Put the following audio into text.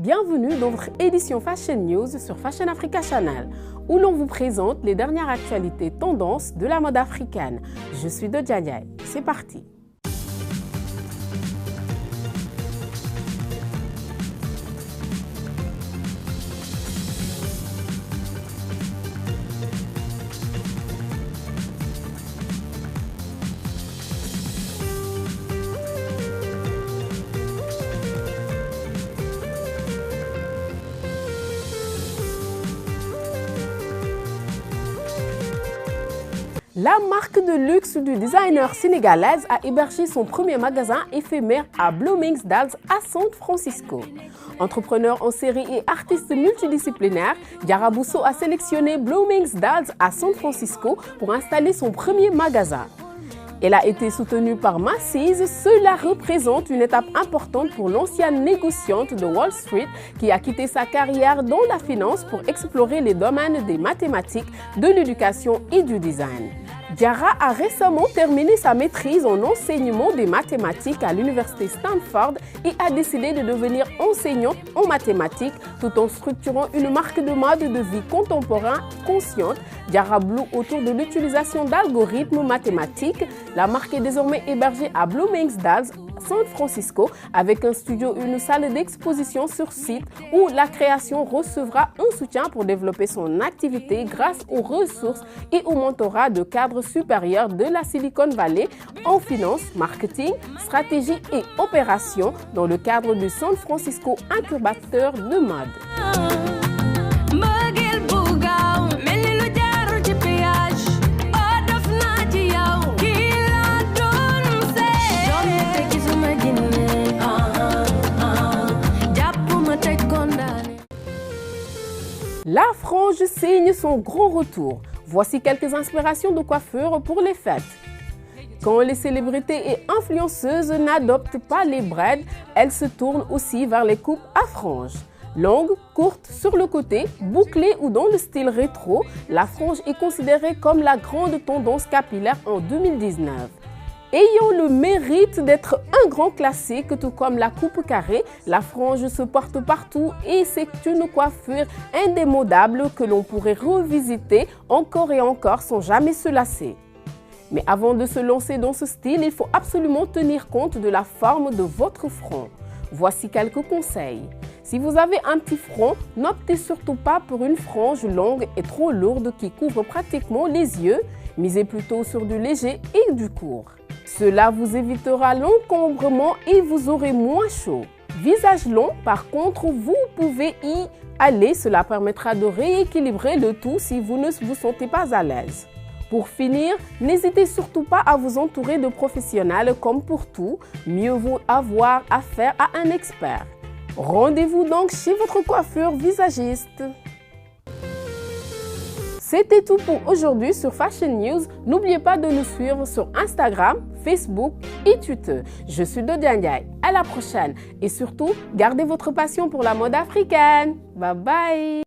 Bienvenue dans votre édition Fashion News sur Fashion Africa Channel, où l'on vous présente les dernières actualités tendances de la mode africaine. Je suis Dodia Ndiaye, c'est parti. La marque de luxe du designer sénégalaise a hébergé son premier magasin éphémère à Bloomingdale's à San Francisco. Entrepreneur en série et artiste multidisciplinaire, Diarra Bousso a sélectionné Bloomingdale's à San Francisco pour installer son premier magasin. Elle a été soutenue par Macy's. Cela représente une étape importante pour l'ancienne négociante de Wall Street qui a quitté sa carrière dans la finance pour explorer les domaines des mathématiques, de l'éducation et du design. Diarra a récemment terminé sa maîtrise en enseignement des mathématiques à l'université Stanford et a décidé de devenir enseignante en mathématiques tout en structurant une marque de mode de vie contemporaine consciente, Diarra Blue, autour de l'utilisation d'algorithmes mathématiques. La marque est désormais hébergée à Bloomingdale's, San Francisco, avec un studio et une salle d'exposition sur site où la création recevra un soutien pour développer son activité grâce aux ressources et au mentorat de cadres supérieurs de la Silicon Valley en finance, marketing, stratégie et opération dans le cadre du San Francisco Incubateur de mode. La frange signe son grand retour. Voici quelques inspirations de coiffure pour les fêtes. Quand les célébrités et influenceuses n'adoptent pas les braids, elles se tournent aussi vers les coupes à franges. Longue, courte, sur le côté, bouclée ou dans le style rétro, la frange est considérée comme la grande tendance capillaire en 2019. Ayant le mérite d'être un grand classique, tout comme la coupe carrée, la frange se porte partout et c'est une coiffure indémodable que l'on pourrait revisiter encore et encore sans jamais se lasser. Mais avant de se lancer dans ce style, il faut absolument tenir compte de la forme de votre front. Voici quelques conseils. Si vous avez un petit front, n'optez surtout pas pour une frange longue et trop lourde qui couvre pratiquement les yeux. Misez plutôt sur du léger et du court. Cela vous évitera l'encombrement et vous aurez moins chaud. Visage long, par contre, vous pouvez y aller. Cela permettra de rééquilibrer le tout si vous ne vous sentez pas à l'aise. Pour finir, n'hésitez surtout pas à vous entourer de professionnels comme pour tout. Mieux vaut avoir affaire à un expert. Rendez-vous donc chez votre coiffeur visagiste. C'était tout pour aujourd'hui sur Fashion News. N'oubliez pas de nous suivre sur Instagram, Facebook et Twitter. Je suis Dodia Ndiaye. À la prochaine. Et surtout, gardez votre passion pour la mode africaine. Bye bye.